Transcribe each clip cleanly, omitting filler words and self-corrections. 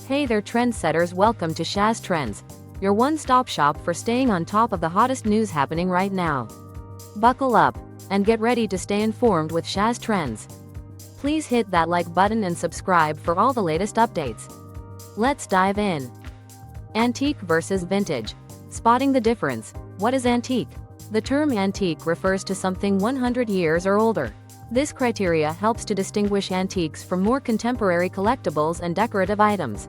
Hey there trendsetters, welcome to Shaz Trends, your one-stop shop for staying on top of the hottest news happening right now. Buckle up, and get ready to stay informed with Shaz Trends. Please hit that like button and subscribe for all the latest updates. Let's dive in. Antique versus vintage. Spotting the difference. What is antique? The term antique refers to something 100 years or older. This criteria helps to distinguish antiques from more contemporary collectibles and decorative items.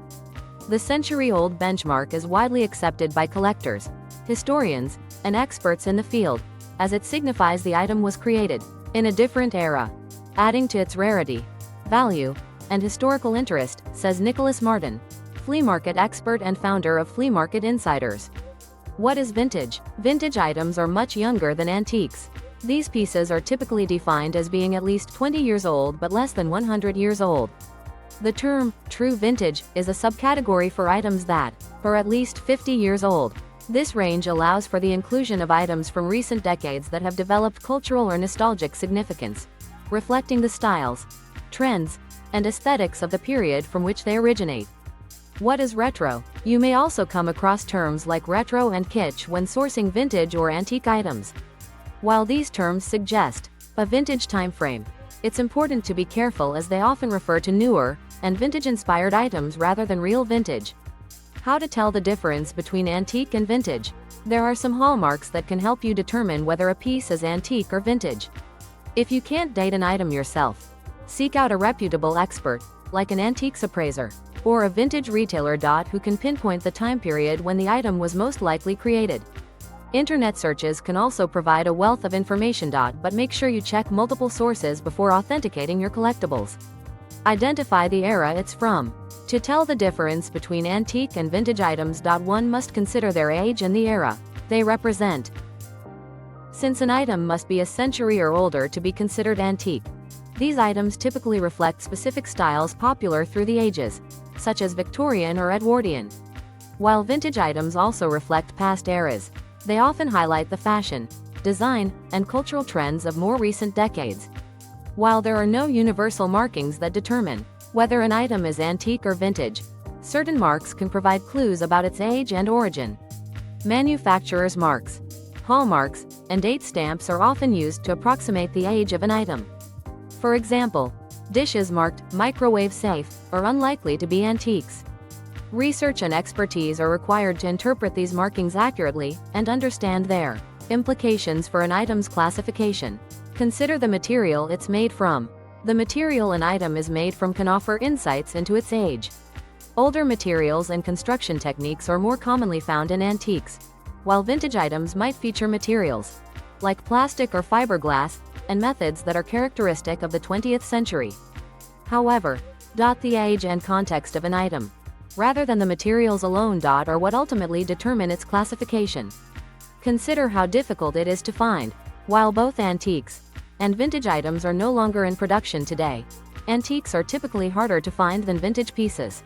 The century-old benchmark is widely accepted by collectors, historians, and experts in the field, as it signifies the item was created in a different era, adding to its rarity, value, and historical interest, says Nicolas Martin, flea market expert and founder of Flea Market Insiders. What is vintage? Vintage items are much younger than antiques. These pieces are typically defined as being at least 20 years old but less than 100 years old. The term, true vintage, is a subcategory for items that are at least 50 years old. This range allows for the inclusion of items from recent decades that have developed cultural or nostalgic significance, reflecting the styles, trends, and aesthetics of the period from which they originate. What is retro? You may also come across terms like retro and kitsch when sourcing vintage or antique items. While these terms suggest a vintage time frame, it's important to be careful as they often refer to newer and vintage-inspired items rather than real vintage. How to tell the difference between antique and vintage? There are some hallmarks that can help you determine whether a piece is antique or vintage. If you can't date an item yourself, seek out a reputable expert, like an antiques appraiser or a vintage retailer. Who can pinpoint the time period when the item was most likely created. Internet searches can also provide a wealth of information. But make sure you check multiple sources before authenticating your collectibles. Identify the era it's from. To tell the difference between antique and vintage items, one must consider their age and the era they represent. Since an item must be a century or older to be considered antique, these items typically reflect specific styles popular through the ages, such as Victorian or Edwardian. While vintage items also reflect past eras, they often highlight the fashion, design, and cultural trends of more recent decades. While there are no universal markings that determine whether an item is antique or vintage, certain marks can provide clues about its age and origin. Manufacturer's marks, hallmarks, and date stamps are often used to approximate the age of an item. For example, dishes marked microwave safe are unlikely to be antiques. Research and expertise are required to interpret these markings accurately and understand their implications for an item's classification. Consider the material it's made from. The material an item is made from can offer insights into its age. Older materials and construction techniques are more commonly found in antiques, while vintage items might feature materials like plastic or fiberglass and methods that are characteristic of the 20th century. However, the age and context of an item, rather than the materials alone, are what ultimately determine its classification. Consider how difficult it is to find. While both antiques and vintage items are no longer in production today, antiques are typically harder to find than vintage pieces.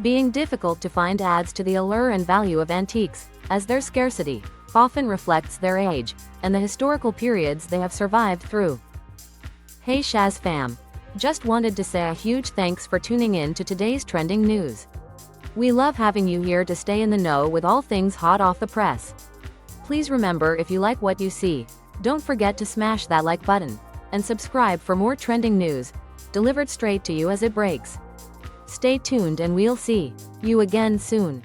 Being difficult to find adds to the allure and value of antiques, as their scarcity often reflects their age and the historical periods they have survived through. Hey Shaz fam! Just wanted to say a huge thanks for tuning in to today's trending news. We love having you here to stay in the know with all things hot off the press. Please remember, if you like what you see, don't forget to smash that like button and subscribe for more trending news delivered straight to you as it breaks. Stay tuned and we'll see you again soon.